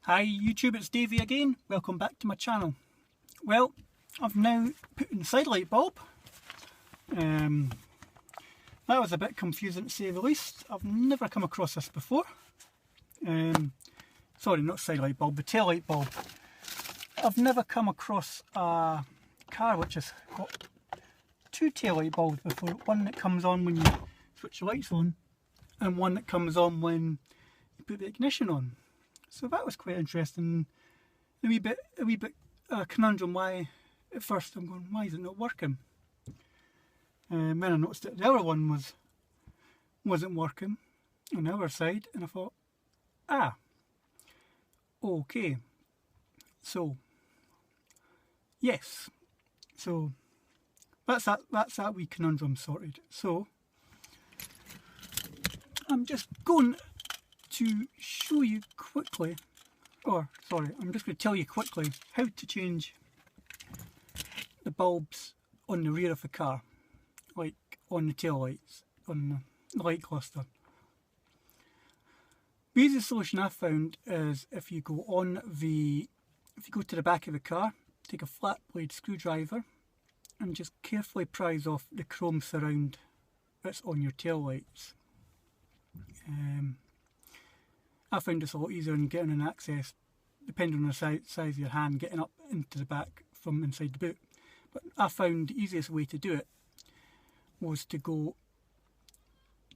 Hi YouTube, it's Davey again. Welcome back to my channel. Well, I've now put in the side light bulb. That was a bit confusing to say the least. I've never come across this before. Sorry, not side light bulb, the tail light bulb. I've never come across a car which has got two tail light bulbs before. One that comes on when you switch the lights on, and one that comes on when you put the ignition on. So that was quite interesting. A wee bit conundrum why, at first I'm going, why is it not working? Then I noticed that the other one wasn't working on the other side, and I thought, okay. So, yes. So, that's that wee conundrum sorted. So, I'm just going to show you quickly, I'm just going to tell you quickly how to change the bulbs on the rear of the car, like on the tail lights, on the light cluster. The easiest solution I've found is if you go to the back of the car, take a flat blade screwdriver and just carefully prise off the chrome surround that's on your tail lights. I found this a lot easier in getting an access, depending on the size of your hand, getting up into the back from inside the boot. But I found the easiest way to do it was to go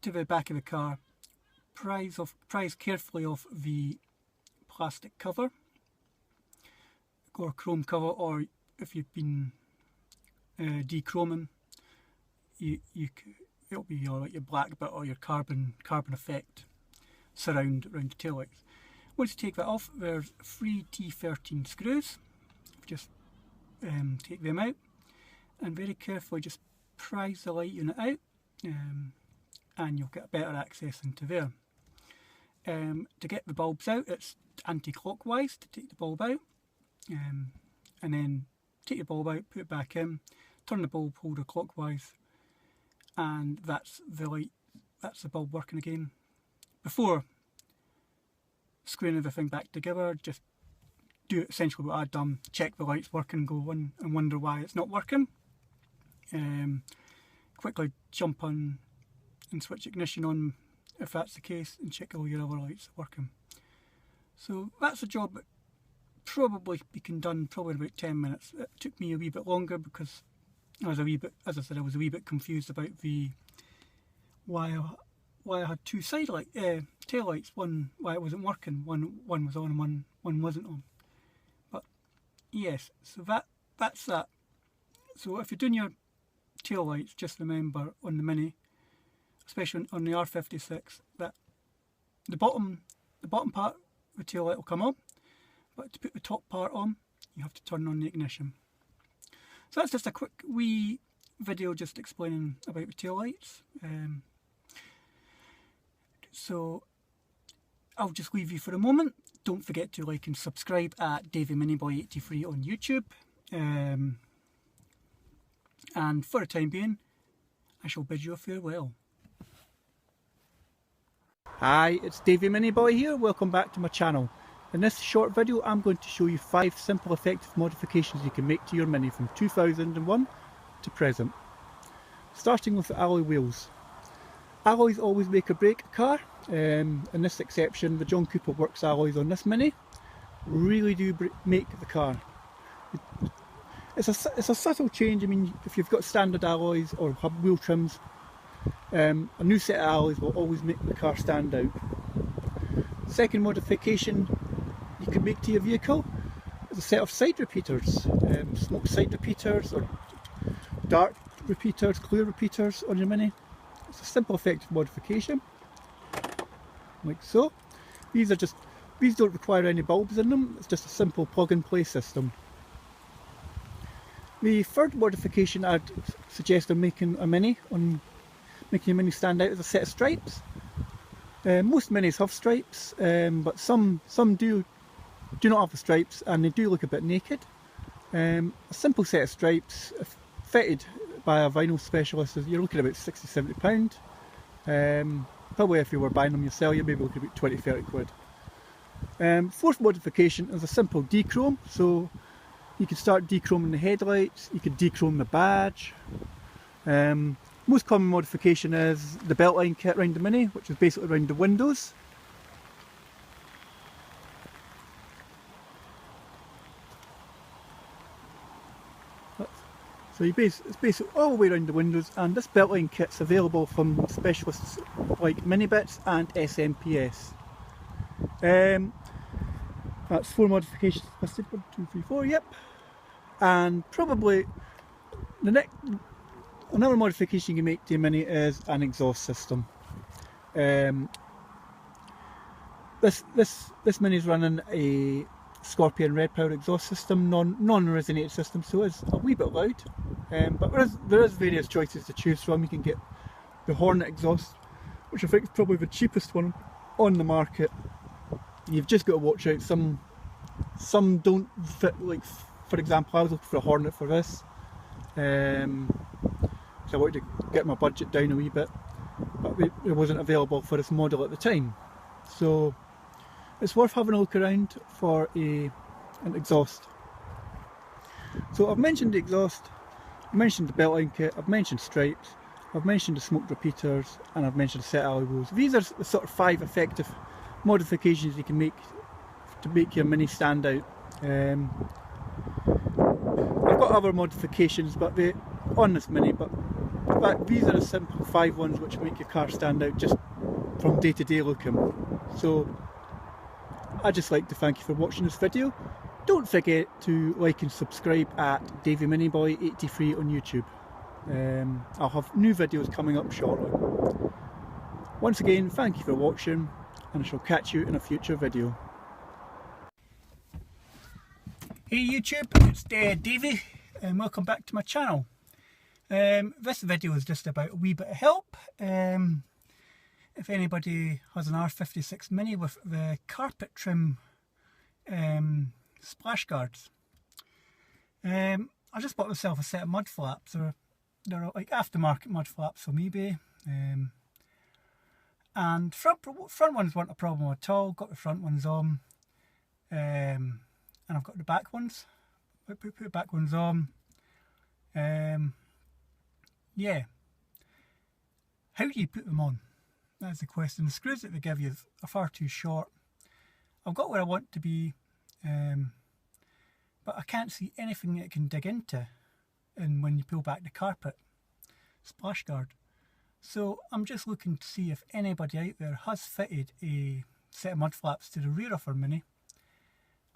to the back of the car, prise carefully off the plastic cover or chrome cover, or if you've been dechroming, it'll be your black bit or your carbon effect surround around the tail lights. Once you take that off, there's 3 T13 screws. Just take them out and very carefully just prise the light unit out, and you'll get better access into there. To get the bulbs out, it's anti-clockwise to take the bulb out, and then take the bulb out, put it back in, turn the bulb holder clockwise, and that's the bulb working again. Before screwing everything back together, just do essentially what I'd done, check the lights working, go on and wonder why it's not working. Quickly jump on and switch ignition on if that's the case, and check all your other lights working. So that's a job that probably can done probably in about 10 minutes. It took me a wee bit longer because I was a wee bit confused about why I had two tail lights, one why it wasn't working, one was on and one wasn't on. But yes, so that's that. So if you're doing your tail lights, just remember on the Mini, especially on the R56, that the bottom part of the tail light will come on, but to put the top part on, you have to turn on the ignition. So that's just a quick wee video just explaining about the tail lights. So I'll just leave you for a moment. Don't forget to like and subscribe at DaveyMiniBoy83 on YouTube. And for the time being, I shall bid you a farewell. Hi, it's Davey Miniboy here. Welcome back to my channel. In this short video, I'm going to show you 5 simple effective modifications you can make to your Mini from 2001 to present. Starting with the alloy wheels. Alloys always make or break a car. In this exception, the John Cooper Works alloys on this Mini really do make the car. It's a subtle change. I mean, if you've got standard alloys or have wheel trims, a new set of alloys will always make the car stand out. Second modification you can make to your vehicle is a set of side repeaters, smoke side repeaters or dark repeaters, clear repeaters on your Mini. It's a simple effective modification, like so. These don't require any bulbs in them, it's just a simple plug and play system. The third modification I'd suggest on making a Mini stand out is a set of stripes. Most Minis have stripes, but some do not have the stripes, and they do look a bit naked. A simple set of stripes fitted by a vinyl specialist, you're looking at about £60–70. Probably if you were buying them yourself, you're maybe looking at about 20–30 quid. Fourth modification is a simple dechrome, so you can start dechroming the headlights, you can dechrome the badge. Most common modification is the beltline kit around the Mini, which is basically around the windows. So it's basically all the way around the windows, and this beltline kit's available from specialists like Minibits and SMPS. That's 4 modifications listed, 1, 2, 3, 4, yep. And probably another modification you can make to your Mini is an exhaust system. This Mini is running a Scorpion red power exhaust system, non-resonated system, so it's a wee bit loud. But there is various choices to choose from. You can get the Hornet exhaust, which I think is probably the cheapest one on the market. You've just got to watch out. Some don't fit. Like, for example, I was looking for a Hornet for this, so I wanted to get my budget down a wee bit, but it wasn't available for this model at the time. So it's worth having a look around for an exhaust. So I've mentioned the exhaust, I've mentioned the beltline kit, I've mentioned stripes, I've mentioned the smoke repeaters, and I've mentioned set alloy wheels. These are the sort of 5 effective modifications you can make to make your Mini stand out. I've got other modifications on this Mini, but in fact these are the simple 5 ones which make your car stand out just from day-to-day looking. So I'd just like to thank you for watching this video. Don't forget to like and subscribe at DavyMiniBoy83 on YouTube. I'll have new videos coming up shortly. Once again, thank you for watching, and I shall catch you in a future video. Hey YouTube, it's Davy, and welcome back to my channel. This video is just about a wee bit of help. If anybody has an R56 Mini with the carpet trim splash guards, I just bought myself a set of mud flaps. They're like aftermarket mud flaps from eBay, and front ones weren't a problem at all. Got the front ones on, and I've got the back ones. I put the back ones on. Yeah. How do you put them on? That's the question. The screws that they give you are far too short. I've got where I want to be, but I can't see anything that it can dig into, and when you pull back the carpet splash guard. So I'm just looking to see if anybody out there has fitted a set of mud flaps to the rear of our Mini,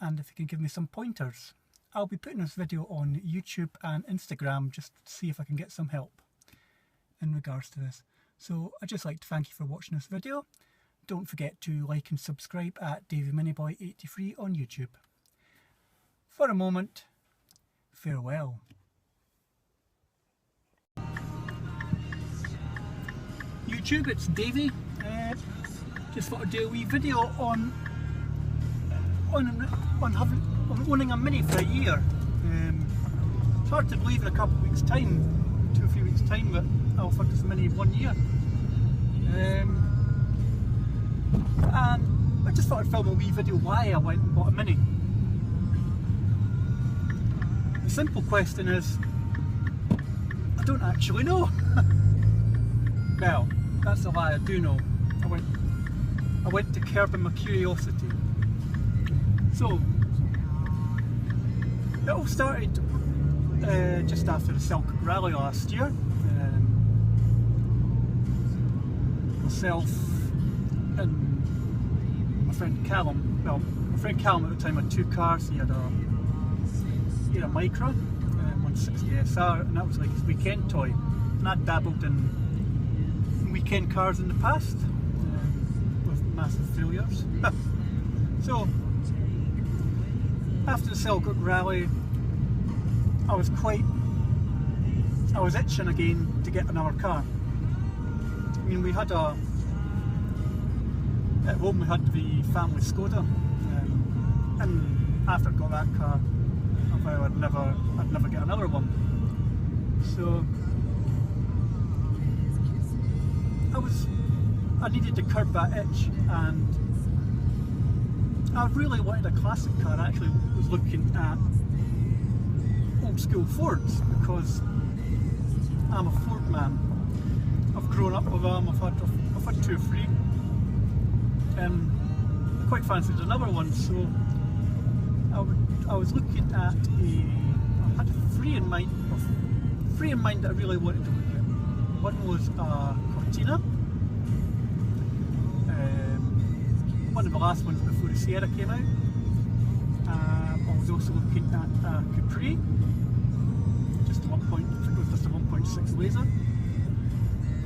and if you can give me some pointers. I'll be putting this video on YouTube and Instagram just to see if I can get some help in regards to this. So I'd just like to thank you for watching this video. Don't forget to like and subscribe at DavyMiniBoy83 on YouTube. For a moment, farewell. YouTube, it's Davy. Just thought I'd do a wee video on owning a Mini for a year. It's hard to believe in a couple of weeks' time, 2 or 3 weeks' time, that I'll offer this Mini 1 year. And I just thought I'd film a wee video why I went and bought a Mini. The simple question is, I don't actually know. Well, that's a lie, I do know. I went to curbing my curiosity. So, it all started just after the Selkirk Rally last year. Myself and my friend Callum, well, my friend Callum at the time had 2 cars. He had a Micra, 160 SR, and that was like his weekend toy. And I'd dabbled in weekend cars in the past, with massive failures. So, after the Selkirk Rally, I was itching again to get another car. I mean, at home we had the family Skoda, and after I got that car, I vowed I'd never get another one. So I needed to curb that itch, and I really wanted a classic car. I actually was looking at old school Fords because I'm a Ford man. I've grown up with them, I've had 2 or 3, and I quite fancied another one, so I was looking at I had 3 in mind that I really wanted to look at. One was a Cortina, one of the last ones before the Sierra came out. I was also looking at a Capri, just a 1.6 laser,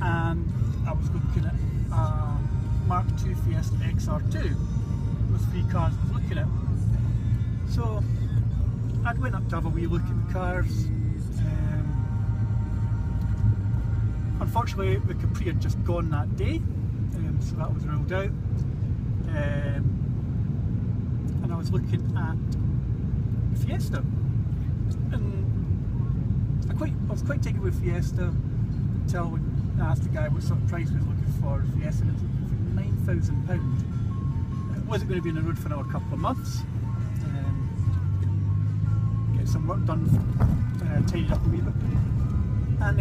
and I was looking at a Mark II Fiesta XR2. Those 3 cars I was looking at. So I went up to have a wee look at the cars. Unfortunately, the Capri had just gone that day, so that was ruled out. And I was looking at the Fiesta, and I was quite taken with Fiesta until when I asked the guy what sort of price he was looking for the Fiesta, and it was looking for £9,000. It wasn't going to be on the road for another couple of months. Get some work done, tidied up a wee bit. And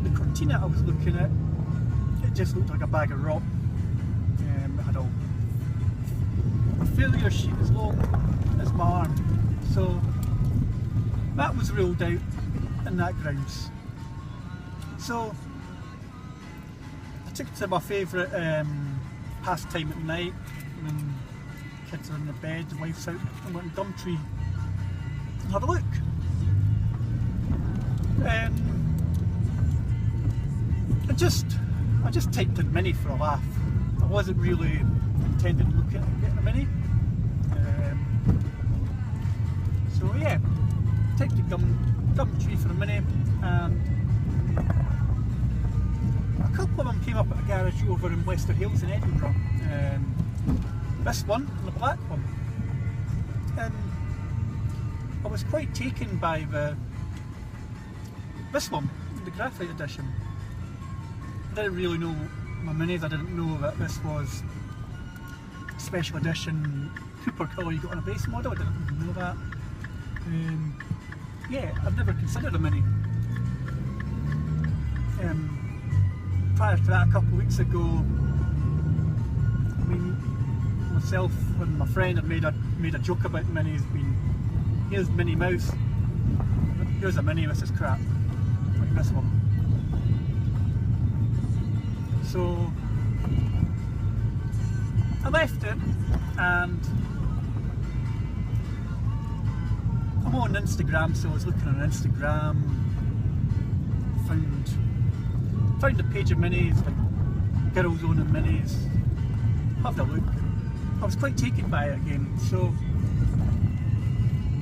the Cortina I was looking at, it just looked like a bag of rock. It had a failure sheet as long as my arm, so that was ruled out in that grounds. So I took it to my favourite pastime at night when kids are in their bed, the wife's out, and went to Gumtree and have a look. I just typed in Mini for a laugh. I wasn't really intending to look at getting a Mini. So yeah, typed in Gumtree for a Mini, and a couple of them came up at a garage over in Wester Hailes in Edinburgh. This one and the black one. And I was quite taken by this one, the graphite edition. I didn't really know my Minis, I didn't know that this was special edition Cooper colour you got on a base model, I didn't even know that. Yeah, I've never considered a Mini. Prior to that, a couple of weeks ago, I mean, myself and my friend had made a joke about Minis, being, here's Minnie Mouse, here's a Mini, this is crap, like this one. So I left it, and I'm on Instagram, so I was looking on Instagram, found a page of Minis, like girls owning Minis, having a look. I was quite taken by it again, so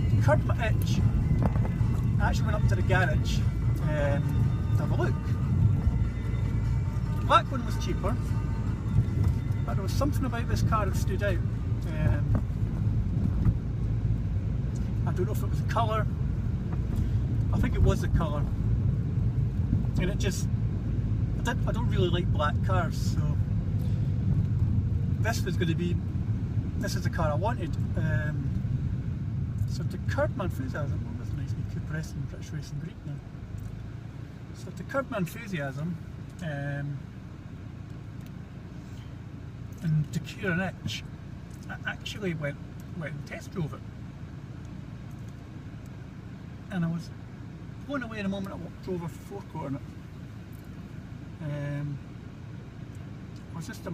to curb my itch, I actually went up to the garage to have a look. The black one was cheaper, but there was something about this car that stood out. I don't know if it was the colour, I think it was the colour, and it just, I don't really like black cars, so this was going to be, this is the car I wanted. So to curb my enthusiasm, what was a nice wee Coupe Racing, British Racing Greek now. So to curb my enthusiasm, and to cure an itch, I actually went and test drove it. And I was blown away in a moment. I drove a forecourt on it. I was just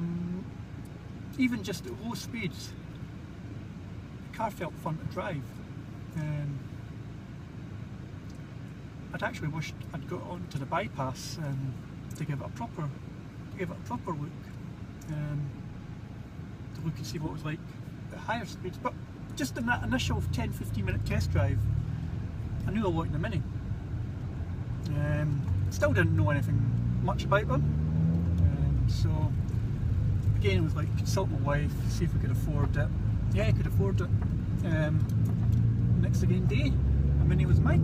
even just at low speeds, the car felt fun to drive. I'd actually wished I'd got onto the bypass to give it a proper look, to look and see what it was like at higher speeds. But just in that initial 10-15 minute test drive, I knew I wanted a Mini. Still didn't know anything much about them, so again it was like consult my wife, see if we could afford it. Yeah, I could afford it. Next again day, a Mini was mine.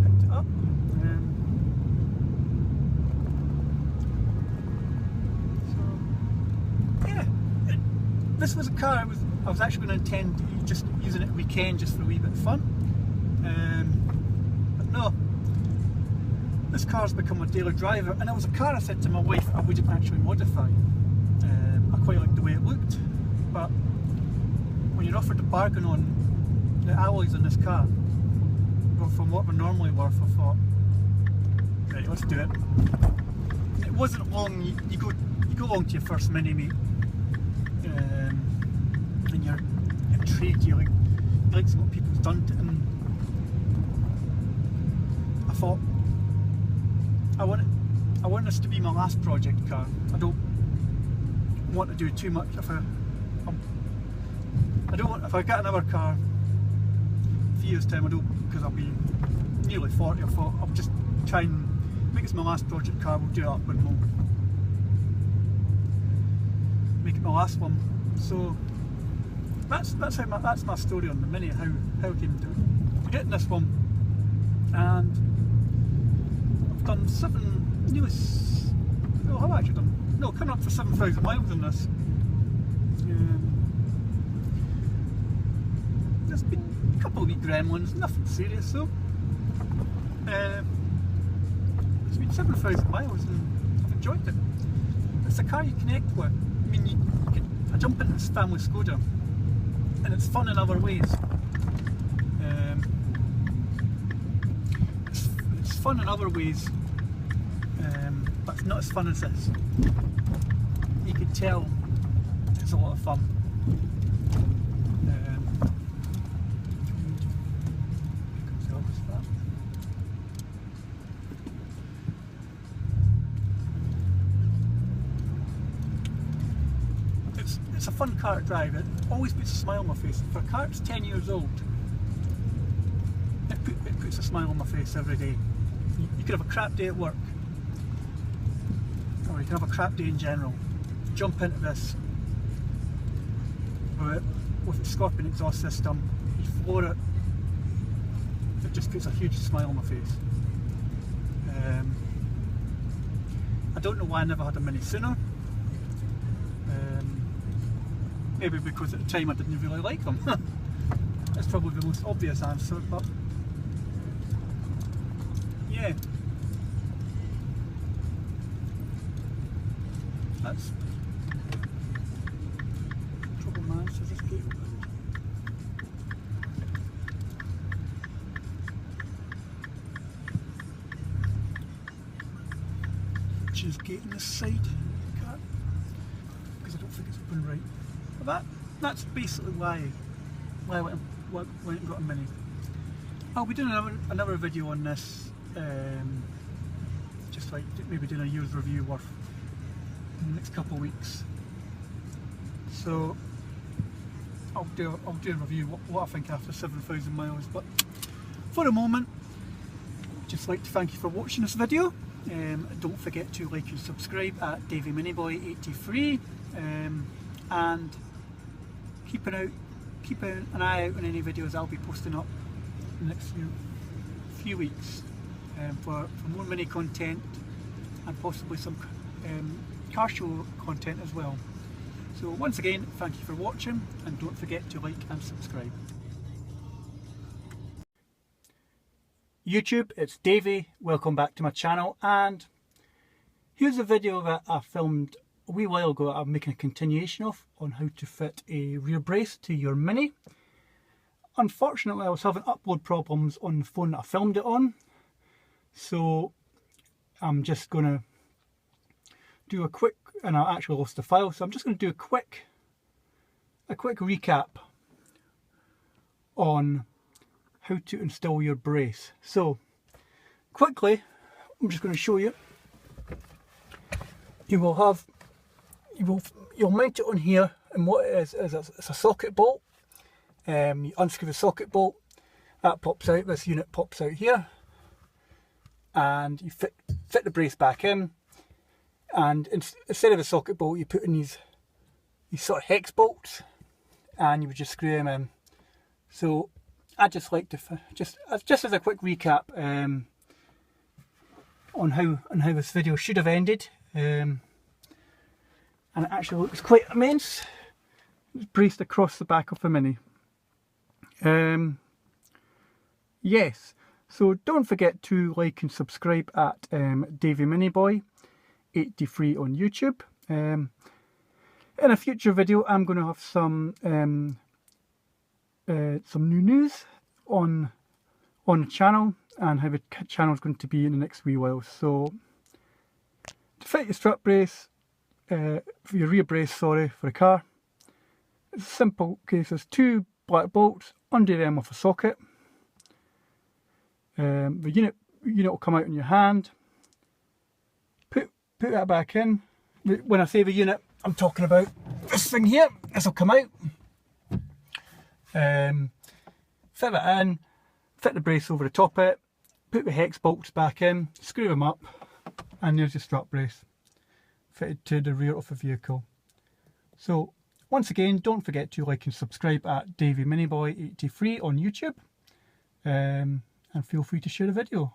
Picked it up. So yeah, this was a car I was actually going to intend just using it weekend just for a wee bit of fun. But no, this car's become a daily driver, and it was a car I said to my wife I wouldn't actually modify. I quite liked the way it looked, but when you're offered a bargain on the alloys in this car, well, from what they're normally worth, I thought, right, let's do it. And it wasn't long. You go along to your first mini meet, and you're intrigued. You like what people's done to it, and I thought, I want this to be my last project car. I don't want to do too much. If I get another car a few years time, I don't, because I'll be nearly 40. I thought I'll just try and make this my last project car. We'll do it up and we'll make it my last one. So that's my story on the Mini. How I came to getting this one, and I've done I've actually done, no, coming up for 7,000 miles in this. There's been a couple of wee gremlins, nothing serious though. It's been 7,000 miles and I've enjoyed it. It's a car you connect with. I mean, I jump into this family Skoda, and it's fun in other ways. It's fun in other ways, but it's not as fun as this. You can tell it's a lot of fun. It's a fun car to drive. It always puts a smile on my face. For a car that's 10 years old, it puts a smile on my face every day. You could have a crap day at work, or you can have a crap day in general. Jump into this with its Scorpion exhaust system, you floor it, it just puts a huge smile on my face. I don't know why I never had a Mini sooner. Maybe because at the time I didn't really like them. That's probably the most obvious answer, but yeah. That's trouble man, so just get just gate on this side, because I don't think it's open right. But that's basically why I went and got a Mini. I'll be doing another video on this, just like maybe doing a year's review worth in the next couple of weeks. So I'll do a review what I think after 7,000 miles. But for the moment, I'd just like to thank you for watching this video. Don't forget to like and subscribe at Davy Miniboy83, and keep an eye out on any videos I'll be posting up in the next few weeks, for more Mini content and possibly some car show content as well. So once again, thank you for watching, and don't forget to like and subscribe. YouTube, it's Davey, welcome back to my channel, and here's a video that I filmed a wee while ago that I'm making a continuation of, on how to fit a rear brace to your Mini. Unfortunately I was having upload problems on the phone that I filmed it on, so I'm just going to do a quick, and I actually lost the file, so I'm just going to do a quick recap on how to install your brace. So quickly, I'm just going to show you. You'll mount it on here, and what it is it's a socket bolt. You unscrew the socket bolt, that pops out, this unit pops out here, and you fit the brace back in, and instead of a socket bolt you put in these sort of hex bolts, and you would just screw them in. So I just like to just as a quick recap on how this video should have ended, and it actually looks quite immense. It's braced across the back of the Mini. Yes, so don't forget to like and subscribe at Davy Mini Boy 83 on YouTube. In a future video, I'm going to have some new news on the channel and how the channel is going to be in the next wee while. So to fit your strut brace, for your rear brace, sorry, for the car, it's a simple case. There's two black bolts under them of a socket. The unit will come out in your hand. Put that back in. When I say the unit, I'm talking about this thing here. This will come out. Fit that in. Fit the brace over the top of it. Put the hex bolts back in. Screw them up, and there's your strut brace fitted to the rear of the vehicle. So once again, don't forget to like and subscribe at Davy Mini Boy 83 on YouTube. And feel free to share the video.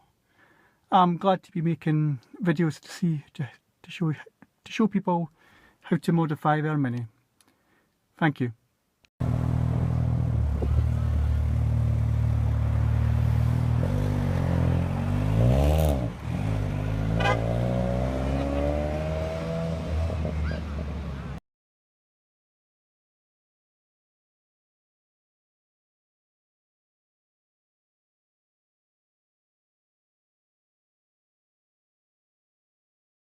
I'm glad to be making videos to show people how to modify their Mini. Thank you.